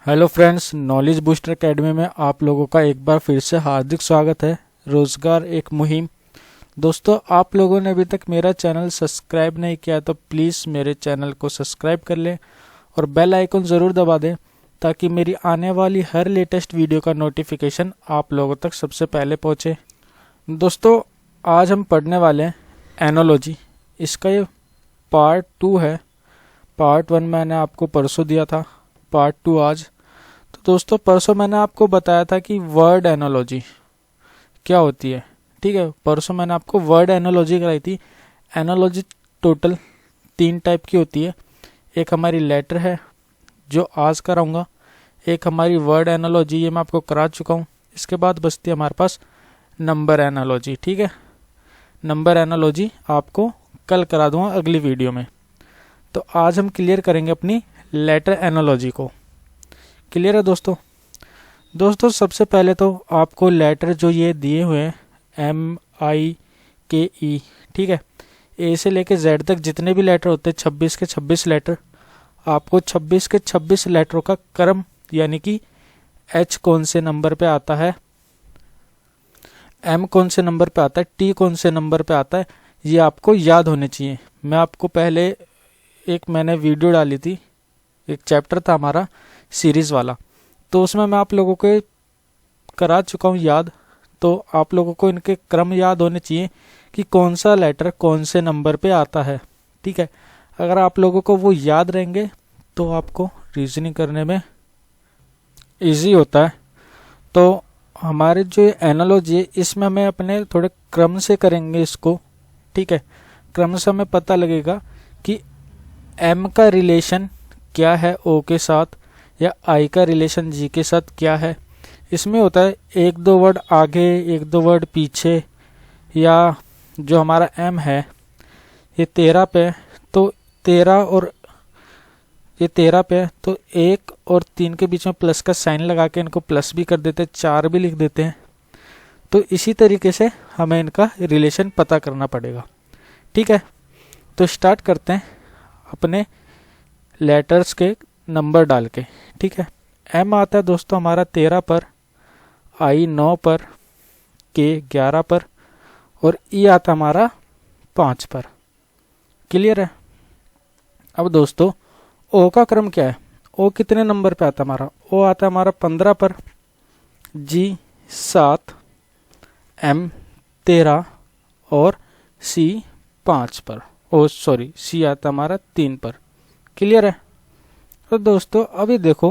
Hello friends, knowledge booster academy में आप लोगों का एक बार फिर से हार्दिक स्वागत है। रोजगार एक मुहिम। दोस्तों, आप लोगों ने अभी तक मेरा चैनल सब्सक्राइब नहीं किया तो प्लीज़ मेरे चैनल को सब्सक्राइब कर लें और बेल आइकन ज़रूर दबा दें ताकि मेरी आने वाली हर लेटेस्ट वीडियो का नोटिफिकेशन आप लोगों तक सबसे पहले पहुंचे। दोस्तों, आज हम पढ़ने वाले हैं एनोलॉजी। इसका ये पार्ट 2 है। पार्ट 1 मैंने आपको परसों दिया था, पार्ट 2 आज। तो दोस्तों, परसों मैंने आपको बताया था कि वर्ड एनोलॉजी क्या होती है। ठीक है, परसों मैंने आपको वर्ड एनोलॉजी कराई थी। एनोलॉजी टोटल 3 टाइप की होती है। एक हमारी लेटर है जो आज कराऊंगा, एक हमारी वर्ड एनोलॉजी, ये मैं आपको करा चुका हूँ। इसके बाद बचती है हमारे पास नंबर एनोलॉजी। ठीक है, नंबर एनोलॉजी आपको कल करा दूंगा अगली वीडियो में। तो आज हम क्लियर करेंगे अपनी लेटर एनोलॉजी को। क्लियर है दोस्तों? सबसे पहले तो आपको लेटर जो ये दिए हुए हैं MIKE, ठीक है, ए से लेके जेड तक जितने भी लेटर होते हैं 26 के 26 लेटर, आपको 26 के 26 लेटरों का क्रम, यानी कि H कौन से नंबर पे आता है, M कौन से नंबर पे आता है, T कौन से नंबर पे आता है, ये आपको याद होने चाहिए। मैं आपको पहले मैंने वीडियो डाली थी, एक चैप्टर था हमारा सीरीज वाला, तो उसमें मैं आप लोगों को करा चुका हूँ याद। तो आप लोगों को इनके क्रम याद होने चाहिए कि कौन सा लेटर कौन से नंबर पे आता है। ठीक है, अगर आप लोगों को वो याद रहेंगे तो आपको रीजनिंग करने में इजी होता है। तो हमारे जो एनालॉजी है इसमें हमें अपने थोड़े क्रम से करेंगे इसको। ठीक है, क्रम से हमें पता लगेगा कि M का रिलेशन क्या है O के साथ, या I का रिलेशन G के साथ क्या है। इसमें होता है 1-2 वर्ड आगे 1-2 वर्ड पीछे, या जो हमारा M है ये 13 पे, तो 13 और ये 13 पे है, तो 1 और 3 के बीच में प्लस का साइन लगा के इनको प्लस भी कर देते हैं, 4 भी लिख देते हैं। तो इसी तरीके से हमें इनका रिलेशन पता करना पड़ेगा। ठीक है, तो स्टार्ट करते हैं अपने लेटर्स के नंबर डाल के। ठीक है, M आता है दोस्तों हमारा 13 पर, I 9 पर, K 11 पर और E आता हमारा 5 पर। क्लियर है? अब दोस्तों O का क्रम क्या है? O कितने नंबर पे आता है हमारा? O आता है हमारा 15 पर, G 7, M 13 और C 5 पर। C आता हमारा 3 पर। क्लियर है? तो दोस्तों अभी देखो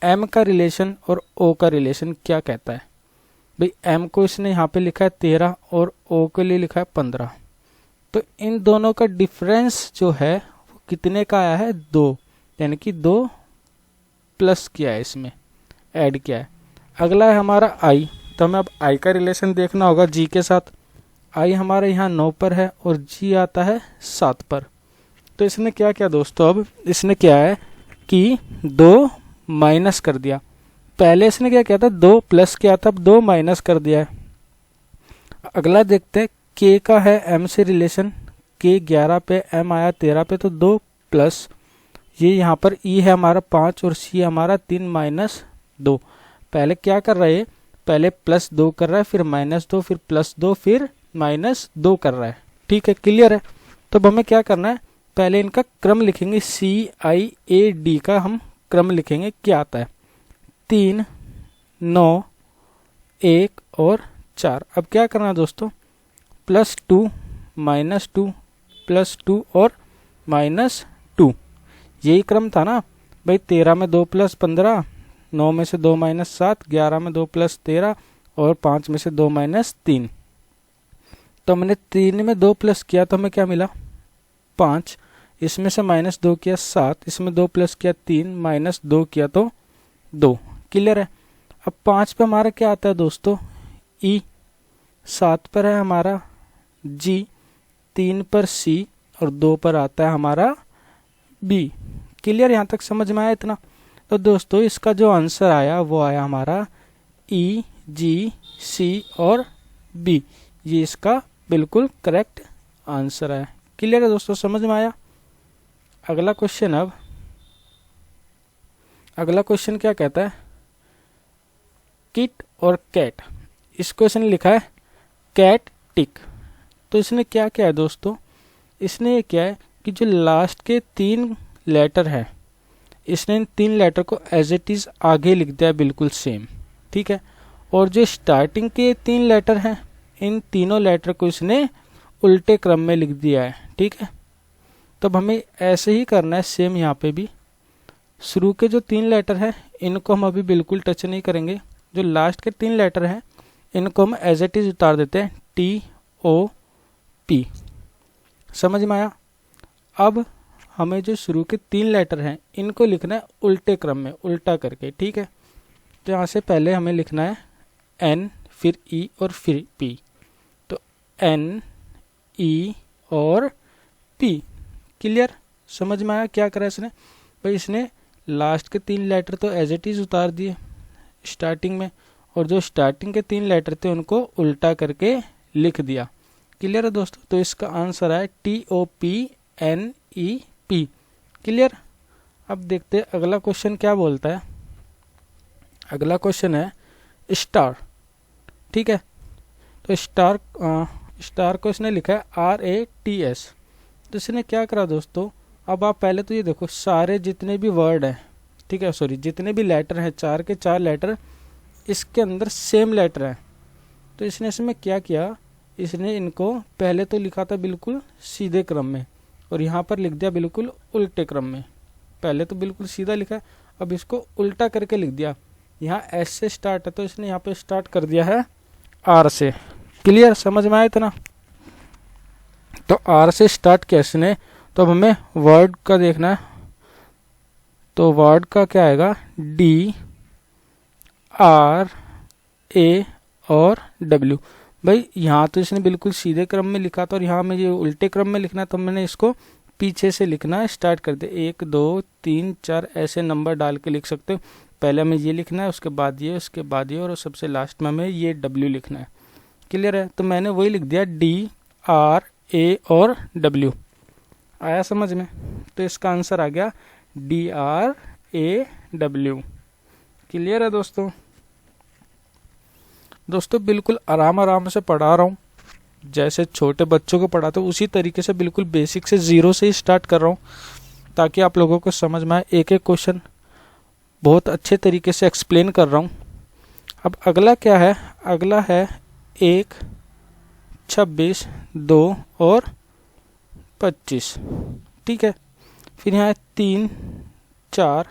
M का रिलेशन और O का रिलेशन क्या कहता है। भाई M को इसने यहाँ पे लिखा है 13 और O के लिए लिखा है 15, तो इन दोनों का डिफरेंस जो है वो कितने का आया है? 2, यानी कि 2 प्लस किया है, इसमें ऐड किया है। अगला है हमारा I, तो हमें अब I का रिलेशन देखना होगा G के साथ। I हमारे यहाँ 9 पर है और G आता है 7 पर। तो इसने क्या किया दोस्तों, अब इसने क्या है कि 2 माइनस कर दिया। पहले इसने क्या किया था, 2 प्लस किया था, अब 2 माइनस कर दिया है। अगला देखते हैं K का है M से रिलेशन। K 11 पे, M आया 13 पे, तो 2 प्लस, ये यहाँ पर E है हमारा 5 और C हमारा 3 माइनस 2। पहले क्या कर रहा है, पहले प्लस 2 कर रहा है, फिर माइनस 2, फिर प्लस 2, फिर माइनस 2 कर रहा है। ठीक है, क्लियर है? तो अब हमें क्या करना है, पहले इनका क्रम लिखेंगे, CIAD का हम क्रम लिखेंगे। क्या आता है? 3, 9, 1 और 4। अब क्या करना है दोस्तों, +2, -2, +2 और -2, यही क्रम था ना भाई। 13 में 2 + 15, 9 में से 2 - 7, 11 में 2 + 13 और 5 में से 2 - 3। तो मैंने 3 में 2 प्लस किया तो हमें क्या मिला? 5। इसमें से -2 किया 7, इसमें 2 प्लस किया 3, -2 किया तो 2। क्लियर है? अब 5 पे हमारा क्या आता है दोस्तों? E, 7 पर है हमारा G, 3 पर C और 2 पर आता है हमारा B। क्लियर? यहाँ तक समझ में आया इतना? तो दोस्तों इसका जो आंसर आया वो आया हमारा E, G, C और B। ये इसका बिल्कुल करेक्ट आंसर है। क्लियर है दोस्तों? समझ में आया? अगला क्वेश्चन, अब अगला क्वेश्चन क्या कहता है, किट और कैट। इस क्वेश्चन ने लिखा है कैट टिक। तो इसने क्या किया है दोस्तों, इसने ये क्या है कि जो लास्ट के 3 लेटर है, इसने इन 3 लेटर को एज इट इज आगे लिख दिया बिल्कुल सेम, ठीक है। और जो स्टार्टिंग के 3 लेटर हैं, इन तीनों लेटर को इसने उल्टे क्रम में लिख दिया है, ठीक है। तब हमें ऐसे ही करना है सेम यहाँ पे भी। शुरू के जो 3 लेटर हैं इनको हम अभी बिल्कुल टच नहीं करेंगे, जो लास्ट के 3 लेटर हैं इनको हम एज इट इज उतार देते हैं TOP। समझ में आया। अब हमें जो शुरू के 3 लेटर हैं इनको लिखना है उल्टे क्रम में, उल्टा करके, ठीक है। तो यहाँ से पहले हमें लिखना है N, फिर E और फिर P। तो N, E और P। क्लियर, समझ में आया क्या करा इसने भाई। इसने लास्ट के 3 लेटर तो एज इट इज उतार दिए स्टार्टिंग में, और जो स्टार्टिंग के 3 लेटर थे उनको उल्टा करके लिख दिया। क्लियर है दोस्तों। तो इसका आंसर है TOPNEP। क्लियर। अब देखते हैं अगला क्वेश्चन क्या बोलता है। अगला क्वेश्चन है स्टार, ठीक है। तो स्टार को इसने लिखा है RATS। तो इसने क्या करा दोस्तों, अब आप पहले तो ये देखो सारे जितने भी वर्ड हैं, ठीक है, सॉरी जितने भी लेटर हैं, 4 के 4 लेटर इसके अंदर सेम लेटर है। तो इसने इसमें क्या किया, इसने इनको पहले तो लिखा था बिल्कुल सीधे क्रम में और यहाँ पर लिख दिया बिल्कुल उल्टे क्रम में। पहले तो बिल्कुल सीधा लिखा, अब इसको उल्टा करके लिख दिया। यहाँ S से स्टार्ट है तो इसने यहाँ पे स्टार्ट कर दिया है R से। क्लियर, समझ में आया इतना। तो R से स्टार्ट किया इसने। तो अब हमें वर्ड का देखना है। तो वर्ड का क्या आएगा, D, R, A और W। भाई यहाँ तो इसने बिल्कुल सीधे क्रम में लिखा था और यहाँ में ये उल्टे क्रम में लिखना है, तो मैंने इसको पीछे से लिखना स्टार्ट कर दिया। 1 2 3 4 ऐसे नंबर डाल के लिख सकते हो। पहले हमें ये लिखना है, उसके बाद ये, उसके बाद ये, और सबसे लास्ट में हमें ये W लिखना है। क्लियर है। तो मैंने वही लिख दिया D, R, A और W। आया समझ में। तो इसका आंसर आ गया DRAW। क्लियर है दोस्तों। दोस्तों बिल्कुल आराम आराम से पढ़ा रहा हूँ, जैसे छोटे बच्चों को पढ़ाते हूँ उसी तरीके से, बिल्कुल बेसिक से 0 से ही स्टार्ट कर रहा हूँ ताकि आप लोगों को समझ में आए। एक एक क्वेश्चन बहुत अच्छे तरीके से एक्सप्लेन कर रहा हूँ। अब अगला क्या है, अगला है 1, 26, 2 और 25, ठीक है। फिर यहाँ है 3, 4,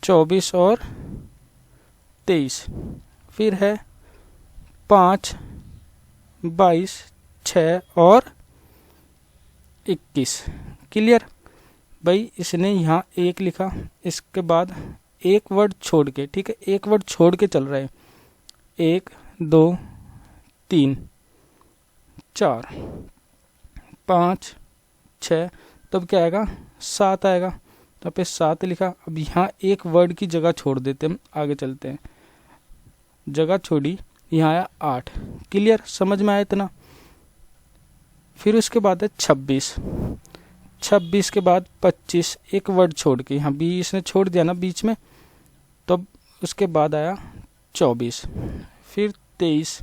24 और 23। फिर है 5, 22, 6 और 21। क्लियर। भाई इसने यहाँ 1 लिखा, इसके बाद एक वर्ड छोड़ के, ठीक है, एक वर्ड छोड़ के चल रहा है। 1 2 3 4 5 6, तब क्या आएगा 7 आएगा। तो पे 7 लिखा। अब यहाँ एक वर्ड की जगह छोड़ देते हैं, आगे चलते हैं। जगह छोड़ी, यहाँ आया 8। क्लियर, समझ में आया इतना। फिर उसके बाद है 26, 26 के बाद 25, एक वर्ड छोड़ के, यहाँ 20 ने छोड़ दिया ना बीच में, तब उसके बाद आया 24, फिर 23,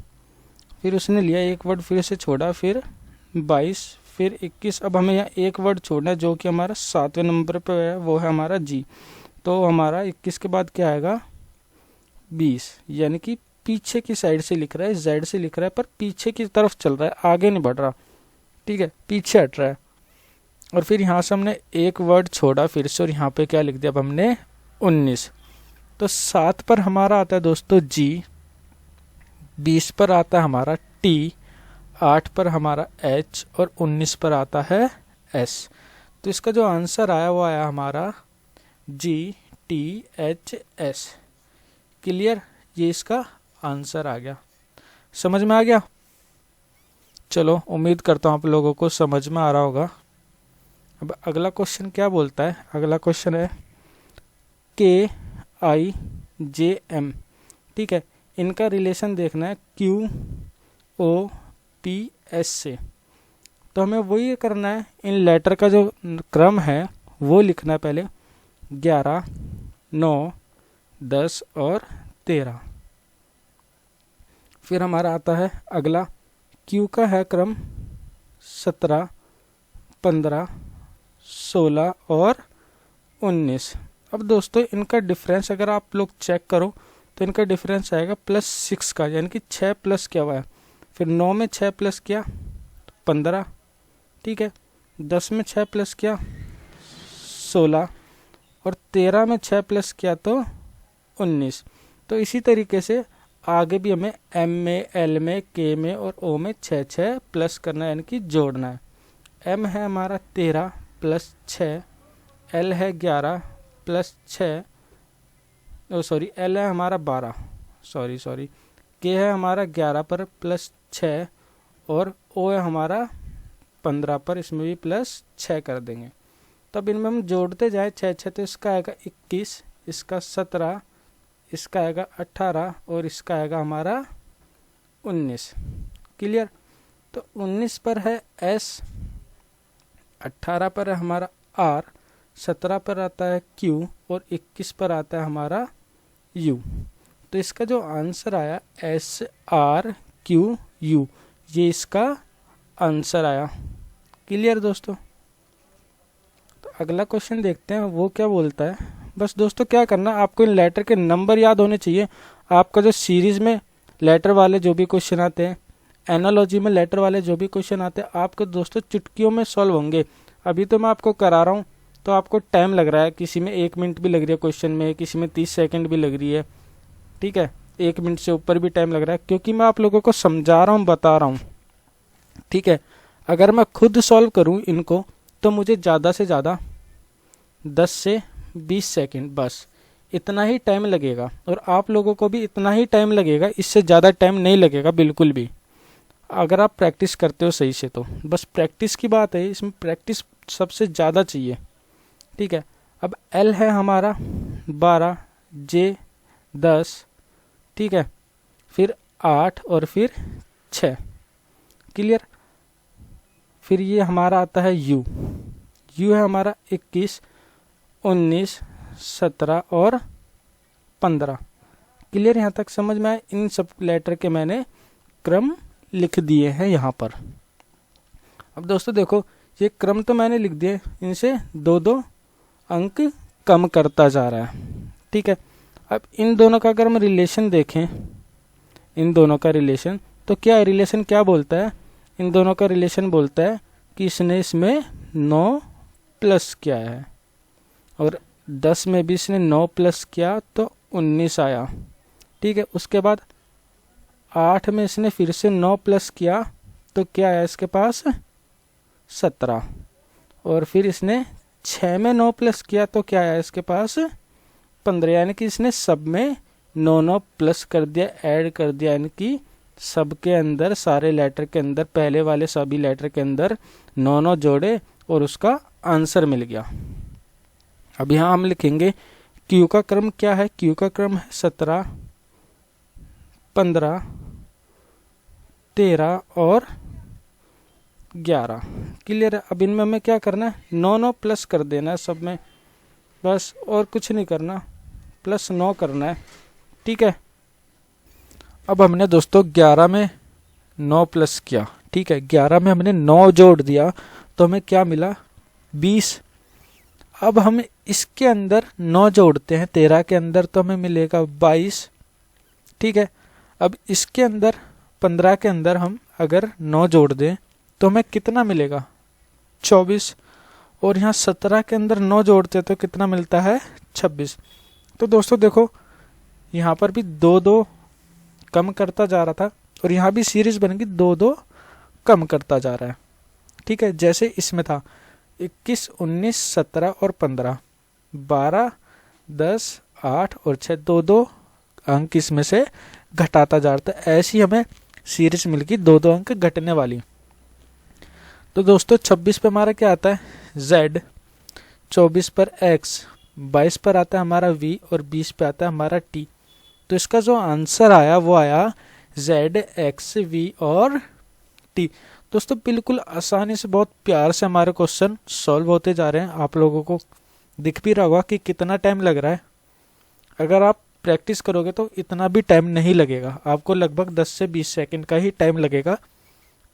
फिर उसने लिया एक वर्ड फिर से छोड़ा, फिर 22, फिर 21। अब हमें यहाँ एक वर्ड छोड़ना है जो कि हमारा 7वें नंबर पे है, वो है हमारा जी। तो हमारा 21 के बाद क्या आएगा 20, यानी कि पीछे की साइड से लिख रहा है, जेड से लिख रहा है पर पीछे की तरफ चल रहा है, आगे नहीं बढ़ रहा, ठीक है, पीछे हट रहा है। और फिर यहाँ से हमने एक वर्ड छोड़ा फिर से, और यहाँ पे क्या लिख दिया अब हमने 19। तो 7 पर हमारा आता है दोस्तों जी, 20 पर आता है हमारा टी, 8 पर हमारा एच और 19 पर आता है एस। तो इसका जो आंसर आया वो आया हमारा GTHS। क्लियर, ये इसका आंसर आ गया। समझ में आ गया। चलो उम्मीद करता हूँ आप लोगों को समझ में आ रहा होगा। अब अगला क्वेश्चन क्या बोलता है, अगला क्वेश्चन है KIJM, ठीक है। इनका रिलेशन देखना है QOPS से। तो हमें वही करना है, इन लेटर का जो क्रम है वो लिखना है। पहले 11, 9, 10 और 13। फिर हमारा आता है अगला, Q का है क्रम 17, 15, 16 और 19। अब दोस्तों इनका डिफरेंस अगर आप लोग चेक करो तो इनका डिफरेंस आएगा +6 का, यानी कि 6 प्लस क्या हुआ है। फिर 9 में 6 प्लस किया 15, ठीक है। 10 में 6 प्लस किया 16 और 13 में 6 प्लस किया तो 19। तो इसी तरीके से आगे भी हमें M में, L में, K में और O में 6 प्लस करना है, यानी कि जोड़ना है। M है हमारा 13 प्लस 6, L है 11 प्लस 6, L है हमारा 12, सॉरी, K है हमारा 11 पर प्लस 6 और O है हमारा 15 पर, इसमें भी प्लस 6 कर देंगे। तब इनमें हम जोड़ते जाए 6 तो इसका आएगा 21, इसका 17, इसका आएगा 18 और इसका आएगा हमारा 19। क्लियर। तो 19 पर है S, 18 पर है हमारा R, 17 पर आता है Q और 21 पर आता है हमारा U। तो इसका जो आंसर आया SRQU, ये इसका आंसर आया। क्लियर दोस्तों। तो अगला क्वेश्चन देखते हैं वो क्या बोलता है। बस दोस्तों क्या करना, आपको इन लेटर के नंबर याद होने चाहिए। आपका जो सीरीज में लेटर वाले जो भी क्वेश्चन आते हैं, एनालॉजी में लेटर वाले जो भी क्वेश्चन आते हैं, आपको दोस्तों चुटकियों में सॉल्व होंगे। अभी तो मैं आपको करा रहा हूँ तो आपको टाइम लग रहा है, किसी में 1 मिनट भी लग रही है क्वेश्चन में, किसी में 30 सेकंड भी लग रही है, ठीक है। 1 मिनट से ऊपर भी टाइम लग रहा है, क्योंकि मैं आप लोगों को समझा रहा हूँ, बता रहा हूँ, ठीक है। अगर मैं खुद सॉल्व करूँ इनको तो मुझे ज़्यादा से ज़्यादा 10 से 20 सेकंड, बस इतना ही टाइम लगेगा। और आप लोगों को भी इतना ही टाइम लगेगा, इससे ज़्यादा टाइम नहीं लगेगा बिल्कुल भी, अगर आप प्रैक्टिस करते हो सही से। तो बस प्रैक्टिस की बात है, इसमें प्रैक्टिस सबसे ज़्यादा चाहिए, ठीक है। अब L है हमारा 12, J 10, ठीक है, फिर 8 और फिर 6। क्लियर। फिर ये हमारा आता है U है हमारा 21, 19, 17 और 15। क्लियर। यहाँ तक समझ में आए। इन सब लेटर के मैंने क्रम लिख दिए हैं यहाँ पर। अब दोस्तों देखो, ये क्रम तो मैंने लिख दिए, इनसे 2-2 अंक कम करता जा रहा है, ठीक है। अब इन दोनों का अगर हम रिलेशन देखें, इन दोनों का रिलेशन, तो क्या रिलेशन क्या बोलता है, इन दोनों का रिलेशन बोलता है कि इसने इसमें 9 प्लस किया है और 10 में भी इसने 9 प्लस किया तो 19 आया, ठीक है। उसके बाद 8 में इसने फिर से 9 प्लस किया तो क्या आया इसके पास 17, और फिर इसने 6 में 9 प्लस किया तो क्या आया इसके पास 15। यानी कि इसने सब में 9 प्लस कर दिया, ऐड कर दिया, यानी कि सबके अंदर, सारे लेटर के अंदर, पहले वाले सभी लेटर के अंदर 9 जोड़े और उसका आंसर मिल गया। अब यहाँ हम लिखेंगे Q का क्रम क्या है। Q का क्रम है 17, 15, 13 और 11। क्लियर है। अब इनमें हमें क्या करना है, 9 प्लस कर देना है सब में, बस और कुछ नहीं करना, +9 करना है, ठीक है। अब हमने दोस्तों 11 में 9 प्लस किया, ठीक है, 11 में हमने 9 जोड़ दिया तो हमें क्या मिला 20। अब हम इसके अंदर 9 जोड़ते हैं 13 के अंदर तो हमें मिलेगा 22, ठीक है। अब इसके अंदर 15 के अंदर हम अगर 9 जोड़ दें तो हमें कितना मिलेगा 24, और यहाँ 17 के अंदर 9 जोड़ते तो कितना मिलता है 26। तो दोस्तों देखो, यहाँ पर भी 2-2 कम करता जा रहा था और यहाँ भी सीरीज बन गई 2-2 कम करता जा रहा है, ठीक है। जैसे इसमें था 21, 19, 17 और 15, 12, 10, 8 और 6, 2-2 अंक इसमें से घटाता जा रहा था। ऐसी हमें सीरीज मिल गई 2-2 अंक घटने वाली। तो दोस्तों 26 पे हमारा क्या आता है Z, 24 पर X, 22 पर आता है हमारा V और 20 पे आता है हमारा T। तो इसका जो आंसर आया वो आया Z, X, V और T। दोस्तों बिल्कुल आसानी से, बहुत प्यार से हमारे क्वेश्चन सॉल्व होते जा रहे हैं। आप लोगों को दिख भी रहा होगा कि कितना टाइम लग रहा है, अगर आप प्रैक्टिस करोगे तो इतना भी टाइम नहीं लगेगा, आपको लगभग 10 से 20 सेकंड का ही टाइम लगेगा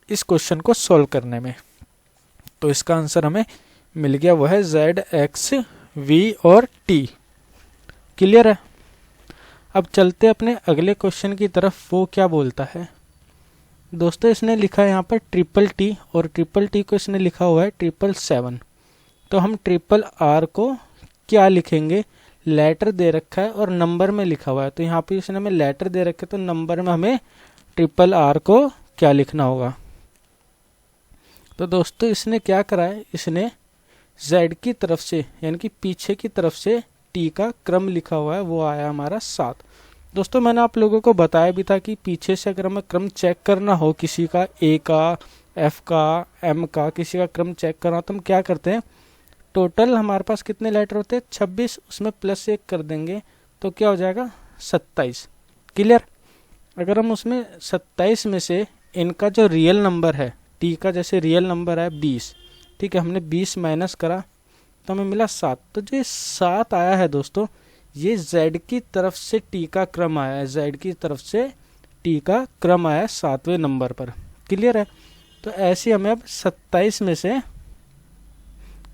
इस क्वेश्चन को सॉल्व करने में। तो इसका आंसर हमें मिल गया, वो है Z, X, V और T। क्लियर है। अब चलते अपने अगले क्वेश्चन की तरफ, वो क्या बोलता है दोस्तों। इसने लिखा है यहाँ पर ट्रिपल टी, और ट्रिपल टी को इसने लिखा हुआ है 777। तो हम ट्रिपल आर को क्या लिखेंगे, लेटर दे रखा है और नंबर में लिखा हुआ है, तो यहाँ पे इसने हमें लेटर दे रखे, तो नंबर में हमें ट्रिपल आर को क्या लिखना होगा। तो दोस्तों इसने क्या करा है, इसने Z की तरफ से यानी कि पीछे की तरफ से T का क्रम लिखा हुआ है, वो आया हमारा 7। दोस्तों मैंने आप लोगों को बताया भी था कि पीछे से अगर हमें क्रम चेक करना हो, किसी का A का, F का, M का, किसी का क्रम चेक करना हो, तो हम क्या करते हैं, टोटल हमारे पास कितने लेटर होते हैं 26, उसमें +1 कर देंगे तो क्या हो जाएगा 27। क्लियर। अगर हम उसमें 27 में से इनका जो रियल नंबर है, T का जैसे रियल नंबर है 20, ठीक है, हमने 20 माइनस करा तो हमें मिला 7। तो जो 7 आया है दोस्तों, ये Z की तरफ से T का क्रम आया है, Z की तरफ से T का क्रम आया है 7वें नंबर पर। क्लियर है। तो ऐसे हमें अब 27 में से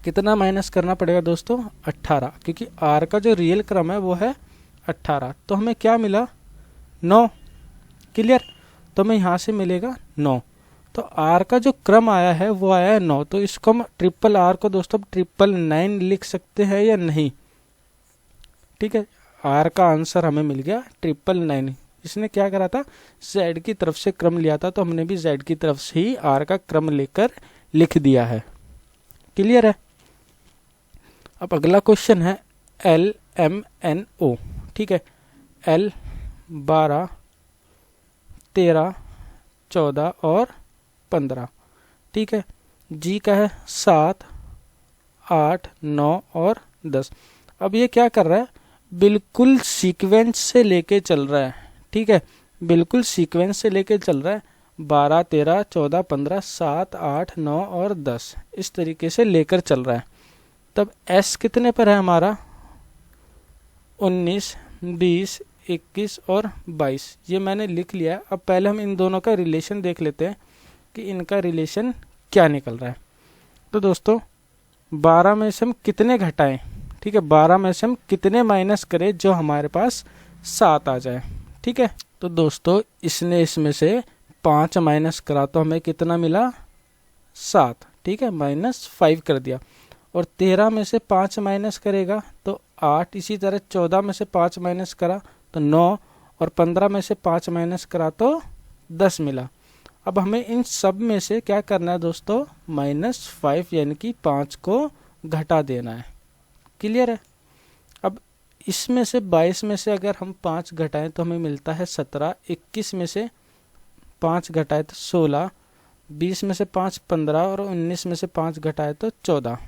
कितना माइनस करना पड़ेगा दोस्तों, 18, क्योंकि R का जो रियल क्रम है वो है 18। तो हमें क्या मिला 9। क्लियर। तो हमें यहाँ से मिलेगा 9। तो R का जो क्रम आया है वो आया है 9। तो इसको हम ट्रिपल R को दोस्तों 999 लिख सकते हैं या नहीं। ठीक है, R का आंसर हमें मिल गया 999। इसने क्या करा था, Z की तरफ से क्रम लिया था, तो हमने भी Z की तरफ से ही R का क्रम लेकर लिख दिया है। क्लियर है। अब अगला क्वेश्चन है LMNO। ठीक है, L 12, 13, 14 और 15। ठीक है, G का है 7, 8, 9 और 10। अब ये क्या कर रहा है, बिल्कुल सीक्वेंस से लेके चल रहा है। ठीक है, बिल्कुल सीक्वेंस से लेके चल रहा है, 12, 13, 14, 15, 7, 8, 9 और 10 इस तरीके से लेकर चल रहा है। तब S कितने पर है हमारा, 19, 20, 21 और 22। ये मैंने लिख लिया है। अब पहले हम इन दोनों का रिलेशन देख लेते हैं कि इनका रिलेशन क्या निकल रहा है। तो दोस्तों 12 में से हम कितने घटाएं, ठीक है, 12 में से हम कितने माइनस करें जो हमारे पास 7 आ जाए। ठीक है, तो दोस्तों इसने इसमें से 5 माइनस करा तो हमें कितना मिला 7। ठीक है, -5 कर दिया। और 13 में से 5 माइनस करेगा तो 8। इसी तरह 14 में से 5 माइनस करा तो 9, और 15 में से 5 माइनस करा तो 10 मिला। अब हमें इन सब में से क्या करना है दोस्तों, -5 यानी कि 5 को घटा देना है। क्लियर है। अब इसमें से 22 में से अगर हम 5 घटाएं तो हमें मिलता है 17। 21 में से 5 घटाए तो 16, 20 में से 5 15 और 19 में से 5 घटाए तो 14।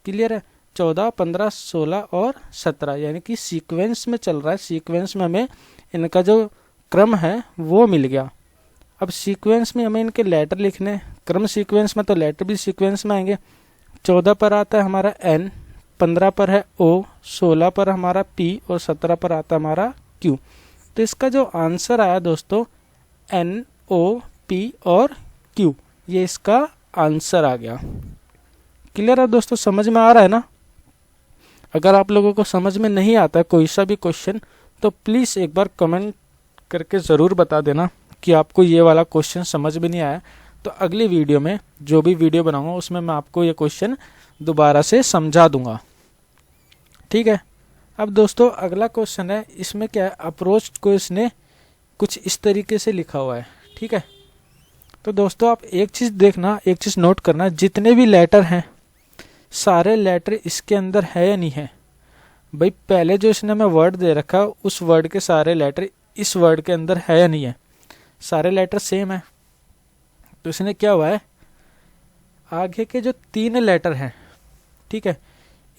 क्लियर है। 14, 15, 16 और 17 यानी कि सीक्वेंस में चल रहा है। सीक्वेंस में हमें इनका जो क्रम है वो मिल गया। अब सीक्वेंस में हमें इनके लेटर लिखने, क्रम सीक्वेंस में तो लेटर भी सीक्वेंस में आएंगे। 14 पर आता है हमारा N, 15 पर है O, 16 पर हमारा P और 17 पर आता है हमारा Q। तो इसका जो आंसर आया दोस्तों N, O, P और Q, ये इसका आंसर आ गया। क्लियर है दोस्तों, समझ में आ रहा है ना। अगर आप लोगों को समझ में नहीं आता कोई सा भी क्वेश्चन तो प्लीज़ एक बार कमेंट करके ज़रूर बता देना कि आपको ये वाला क्वेश्चन समझ में नहीं आया। तो अगली वीडियो में जो भी वीडियो बनाऊंगा उसमें मैं आपको ये क्वेश्चन दोबारा से समझा दूंगा। ठीक है। अब दोस्तों अगला क्वेश्चन है, इसमें क्या है, अप्रोच को इसने कुछ इस तरीके से लिखा हुआ है। ठीक है, तो दोस्तों आप एक चीज़ देखना, एक चीज़ नोट करना, जितने भी लेटर हैं सारे लेटर इसके अंदर है या नहीं है। भाई पहले जो इसने हमें वर्ड दे रखा उस वर्ड के सारे लेटर इस वर्ड के अंदर है या नहीं है, सारे लेटर सेम है। तो इसने क्या हुआ है, आगे के जो 3 लेटर हैं, ठीक है,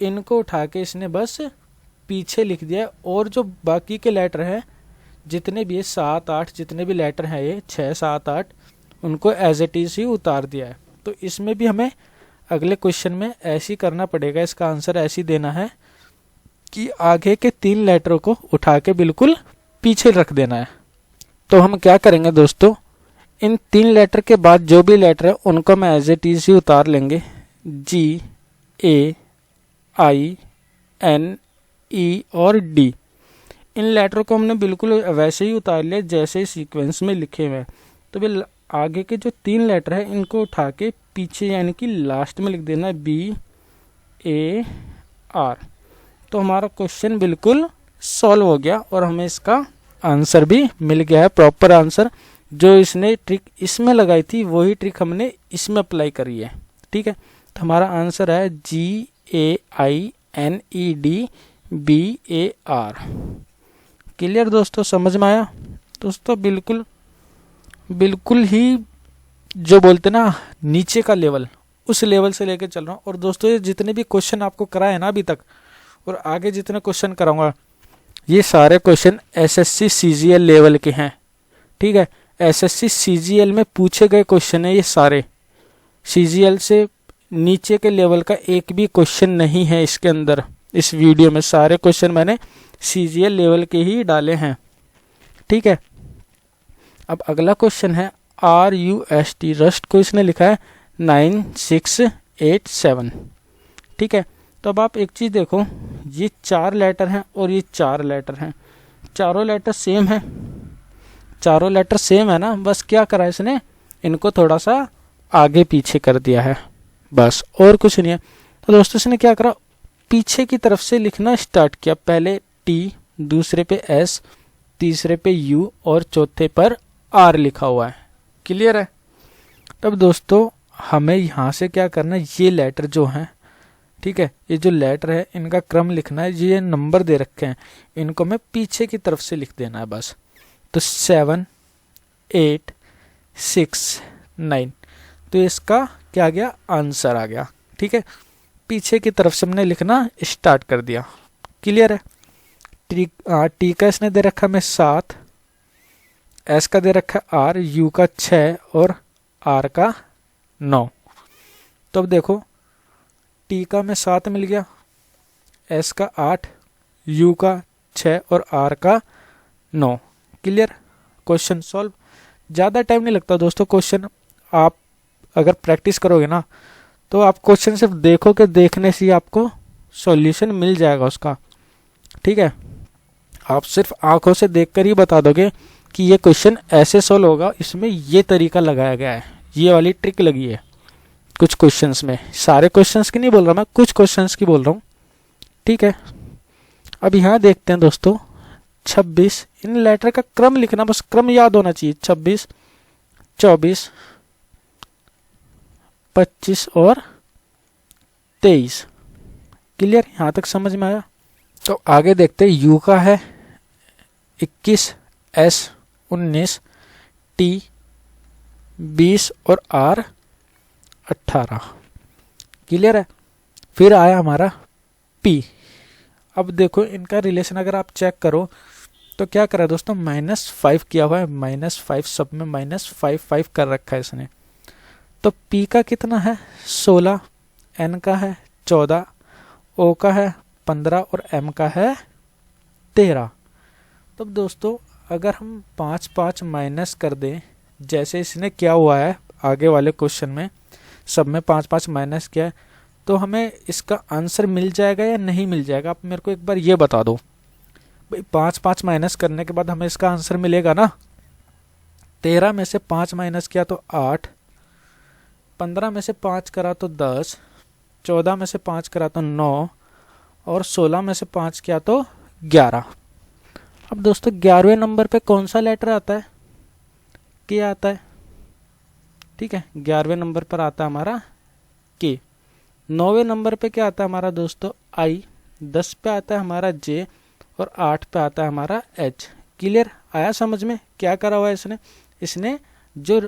इनको उठा के इसने बस पीछे लिख दिया, और जो बाकी के लेटर हैं जितने भी 7, 8 जितने भी लेटर हैं, ये 6, 7, 8, उनको एज इट इज ही उतार दिया है। तो इसमें भी हमें अगले क्वेश्चन में ऐसे ही करना पड़ेगा, इसका आंसर ऐसे ही देना है कि आगे के 3 लेटरों को उठा के बिल्कुल पीछे रख देना है। तो हम क्या करेंगे दोस्तों, इन 3 लेटर के बाद जो भी लेटर है उनको मैं एज इट इज ही उतार लेंगे। GAINE और D, इन लेटर को हमने बिल्कुल वैसे ही उतार लिया जैसे सीक्वेंस में लिखे हुए हैं। तो फिर आगे के जो 3 लेटर है इनको उठा के पीछे यानी कि लास्ट में लिख देना है BAR। तो हमारा क्वेश्चन बिल्कुल सॉल्व हो गया और हमें इसका आंसर भी मिल गया है, प्रॉपर आंसर। जो इसने ट्रिक इसमें लगाई थी वही ट्रिक हमने इसमें अप्लाई करी है। ठीक है, तो हमारा आंसर है GAINEDBAR। क्लियर दोस्तों, समझ में आया? दोस्तों बिल्कुल ही जो बोलते ना नीचे का लेवल, उस लेवल से लेके चल रहा हूँ। और दोस्तों ये जितने भी क्वेश्चन आपको कराए ना अभी तक और आगे जितने क्वेश्चन कराऊंगा, ये सारे क्वेश्चन SSC CGL लेवल के हैं। ठीक है, SSC CGL में पूछे गए क्वेश्चन है ये सारे। CGL से नीचे के लेवल का एक भी क्वेश्चन नहीं है इसके अंदर। इस वीडियो में सारे क्वेश्चन मैंने CGL लेवल के ही डाले हैं। ठीक है, अब अगला क्वेश्चन है RUST, रस्ट को इसने लिखा है 9687। ठीक है, तो अब आप एक चीज देखो, ये 4 लेटर हैं और ये 4 लेटर हैं, चारों लेटर सेम है, चारों लेटर सेम है ना। बस क्या करा इसने, इनको थोड़ा सा आगे पीछे कर दिया है, बस और कुछ नहीं है। तो दोस्तों इसने क्या करा, पीछे की तरफ से लिखना स्टार्ट किया। पहले T, दूसरे पे S, तीसरे पे U और चौथे पर R लिखा हुआ है। क्लियर है? तब दोस्तों हमें यहाँ से क्या करना है, ये लेटर जो हैं, ठीक है, ये जो लेटर है इनका क्रम लिखना है। ये नंबर दे रखे हैं, इनको मैं पीछे की तरफ से लिख देना है बस। तो 7, 8, 6, 9, तो इसका क्या आ गया, आंसर आ गया। ठीक है, पीछे की तरफ से हमने लिखना स्टार्ट कर दिया। क्लियर है? टी का इसने दे रखा मैं 7, एस का दे रखा 8, यू का 6 और आर का 9। तो अब देखो, टी का में 7 मिल गया, एस का 8, यू का 6 और आर का 9। क्लियर? Question solve. ज़्यादा टाइम नहीं लगता दोस्तों क्वेश्चन, आप अगर प्रैक्टिस करोगे ना तो आप क्वेश्चन सिर्फ देखोगे, देखने से ही आपको सॉल्यूशन मिल जाएगा उसका। ठीक है, आप सिर्फ आंखों से देखकर ही बता दोगे कि ये क्वेश्चन ऐसे सॉल्व होगा, इसमें ये तरीका लगाया गया है, ये वाली ट्रिक लगी है कुछ क्वेश्चंस में। सारे क्वेश्चंस की नहीं बोल रहा मैं, कुछ क्वेश्चंस की बोल रहा हूँ। ठीक है, अब यहाँ देखते हैं दोस्तों 26, इन लेटर का क्रम लिखना, बस क्रम याद होना चाहिए। 26, 24, 25 और 23। क्लियर? यहाँ तक समझ में आया? तो आगे देखते हैं, यू का है 21, एस 19, टी 20 और आर 18। क्लियर है? फिर आया हमारा पी। अब देखो इनका रिलेशन अगर आप चेक करो तो क्या करा दोस्तों, -5 किया हुआ है, -5 सब में -5 कर रखा है इसने। तो पी का कितना है 16, एन का है 14, ओ का है 15 और एम का है 13। तब दोस्तों अगर हम 5 माइनस कर दें, जैसे इसने किया हुआ है आगे वाले क्वेश्चन में, सब में 5 माइनस किया है, तो हमें इसका आंसर मिल जाएगा या नहीं मिल जाएगा? आप मेरे को एक बार ये बता दो भाई। 5 माइनस करने के बाद हमें इसका आंसर मिलेगा ना। 13 में से 5 माइनस किया तो 8, 15 में से 5 करा तो 10, 14 में से 5 करा तो 9 और 16 में से 5 किया तो 11। अब दोस्तों 11वें नंबर पे कौन सा लेटर आता है? के आता है। ठीक है, 11वें नंबर पर आता है हमारा के। 9वें नंबर पे क्या आता है हमारा दोस्तों, आई। 10 पे आता है हमारा जे और 8 पे आता है हमारा एच। क्लियर? आया समझ में क्या करा हुआ है इसने? इसने जो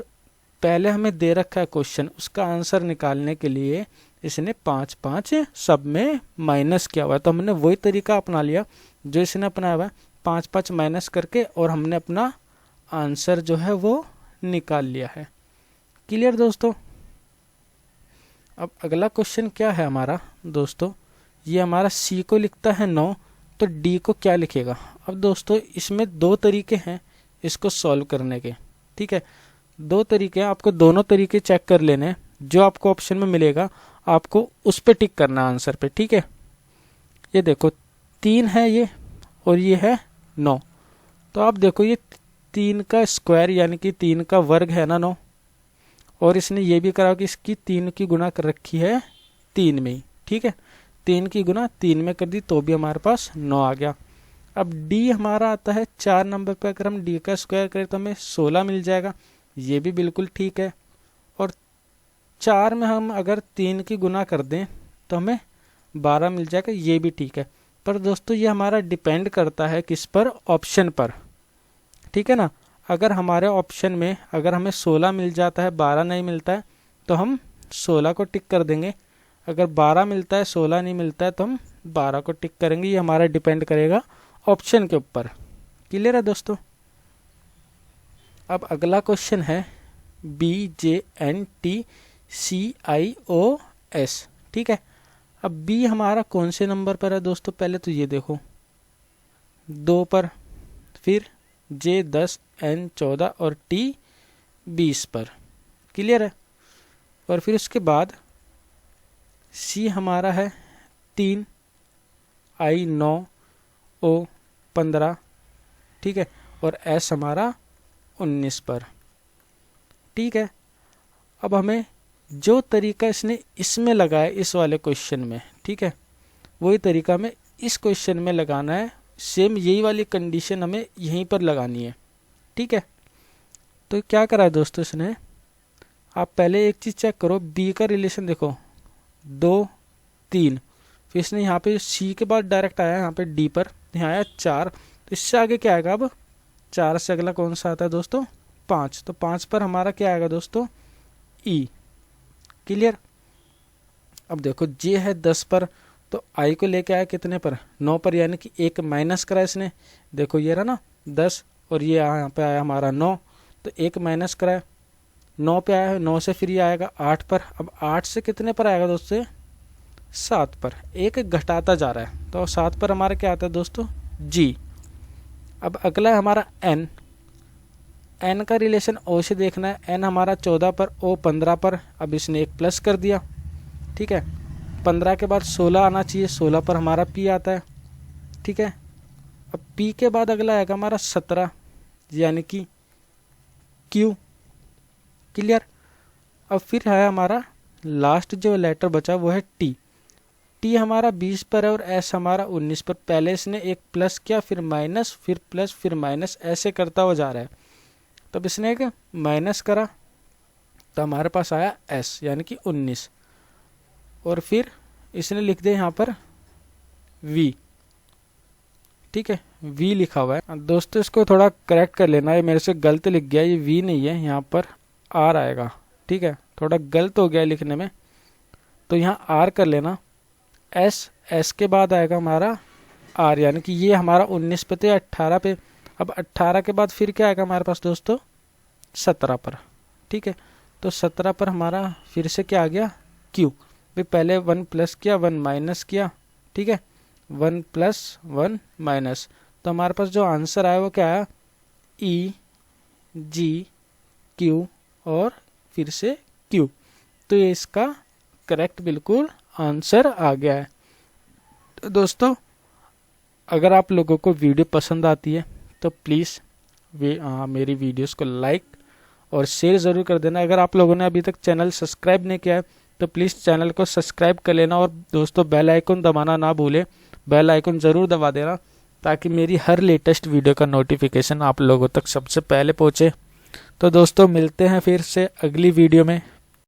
पहले हमें दे रखा है क्वेश्चन, उसका आंसर निकालने के लिए इसने 5 सब में माइनस किया हुआ है। तो हमने वही तरीका अपना लिया जो इसने अपनाया हुआ है, 5 माइनस करके, और हमने अपना आंसर जो है वो निकाल लिया है। क्लियर दोस्तों? अब अगला क्वेश्चन क्या है हमारा दोस्तों, ये हमारा सी को लिखता है 9, तो डी को क्या लिखेगा। अब दोस्तों इसमें दो तरीके हैं इसको सॉल्व करने के, ठीक है, दो तरीके हैं, आपको दोनों तरीके चेक कर लेने हैं। जो आपको ऑप्शन में मिलेगा आपको उस पे टिक करना है आंसर पे, ठीक है। ये देखो 3 है ये और ये है 9, तो आप देखो ये 3 का स्क्वायर यानी कि 3 का वर्ग है ना 9, और इसने ये भी करा कि इसकी 3 की गुना कर रखी है 3 में ही, ठीक है। 3 की गुना 3 में कर दी तो भी हमारे पास 9 आ गया। अब डी हमारा आता है 4 नंबर पे, अगर हम डी का स्क्वायर करें तो हमें 16 मिल जाएगा, ये भी बिल्कुल ठीक है। और 4 में हम अगर 3 की गुना कर दें तो हमें 12 मिल जाएगा, ये भी ठीक है। पर दोस्तों ये हमारा डिपेंड करता है किस पर, ऑप्शन पर, ठीक है ना। अगर हमारे ऑप्शन में अगर हमें 16 मिल जाता है 12 नहीं मिलता है तो हम 16 को टिक कर देंगे, अगर 12 मिलता है 16 नहीं मिलता है तो हम 12 को टिक करेंगे। ये हमारा डिपेंड करेगा ऑप्शन के ऊपर। क्लियर है दोस्तों। अब अगला क्वेश्चन है BJNTCIOS, ठीक है। अब बी हमारा कौन से नंबर पर है दोस्तों, पहले तो ये देखो 2 पर, फिर J 10, N 14 और T 20 पर। क्लियर है। और फिर उसके बाद C हमारा है 3, I 9, O 15, ठीक है, और S हमारा 19 पर, ठीक है। अब हमें जो तरीका इसने इसमें लगाया इस वाले क्वेश्चन में, ठीक है, वही तरीका हमें इस क्वेश्चन में लगाना है। सेम यही वाली कंडीशन हमें यहीं पर लगानी है, ठीक है। तो क्या करा है दोस्तों इसने, आप पहले एक चीज़ चेक करो, बी का रिलेशन देखो 2, 3, फिर इसने यहाँ पे सी के बाद डायरेक्ट आया यहाँ पे डी पर, यहाँ आया 4, तो इससे आगे क्या आएगा। अब 4 से अगला कौन सा आता है दोस्तों, 5, तो 5 पर हमारा क्या आएगा दोस्तों, ई। क्लियर। अब देखो जे है 10 पर, तो आई को लेके आया कितने पर, 9 पर, यानी कि एक माइनस करा इसने। देखो ये रहा ना 10 और ये यहाँ पे आया हमारा 9, तो एक माइनस करा 9 पे आया है, 9 से फिर ये आएगा 8 पर। अब 8 से कितने पर आएगा दोस्तों, 7 पर, एक घटाता जा रहा है, तो 7 पर हमारा क्या आता है दोस्तों, जी। अब अगला है हमारा एन, एन का रिलेशन ओ से देखना है। एन हमारा 14 पर, ओ 15 पर, अब इसने एक प्लस कर दिया, ठीक है। 15 के बाद 16 आना चाहिए, 16 पर हमारा पी आता है, ठीक है। अब पी के बाद अगला आएगा हमारा 17 यानी कि क्यू। क्लियर। अब फिर है हमारा लास्ट जो लेटर बचा वो है टी। टी हमारा 20 पर है और एस हमारा 19 पर। पहले इसने एक प्लस किया, फिर माइनस, फिर प्लस, फिर माइनस, ऐसे करता हुआ जा रहा है। तब इसने एक माइनस करा तो हमारे पास आया एस यानी कि 19, और फिर इसने लिख दिया यहाँ पर वी, ठीक है, वी लिखा हुआ है। दोस्तों इसको थोड़ा करेक्ट कर लेना, ये मेरे से गलत लिख गया, ये वी नहीं है, यहाँ पर आर आएगा, ठीक है, थोड़ा गलत हो गया लिखने में, तो यहाँ आर कर लेना। एस, एस के बाद आएगा हमारा आर, यानी कि ये हमारा 19 पे थे 18 पे। अब 18 के बाद फिर क्या आएगा हमारे पास दोस्तों, 17 पर, ठीक है। तो 17 पर हमारा फिर से क्या आ गया, क्यू। भाई पहले 1 प्लस किया, 1 माइनस किया, ठीक है, 1 प्लस 1 माइनस, तो हमारे पास जो आंसर आया वो क्या आया, ई, जी, क्यू और फिर से क्यू। तो ये इसका करेक्ट बिल्कुल आंसर आ गया है। तो दोस्तों अगर आप लोगों को वीडियो पसंद आती है तो प्लीज़ मेरी वीडियोस को लाइक और शेयर ज़रूर कर देना। अगर आप लोगों ने अभी तक चैनल सब्सक्राइब नहीं किया है तो प्लीज़ चैनल को सब्सक्राइब कर लेना, और दोस्तों बेल आइकन दबाना ना भूलें, बेल आइकन ज़रूर दबा देना ताकि मेरी हर लेटेस्ट वीडियो का नोटिफिकेशन आप लोगों तक सबसे पहले पहुँचे। तो दोस्तों मिलते हैं फिर से अगली वीडियो में।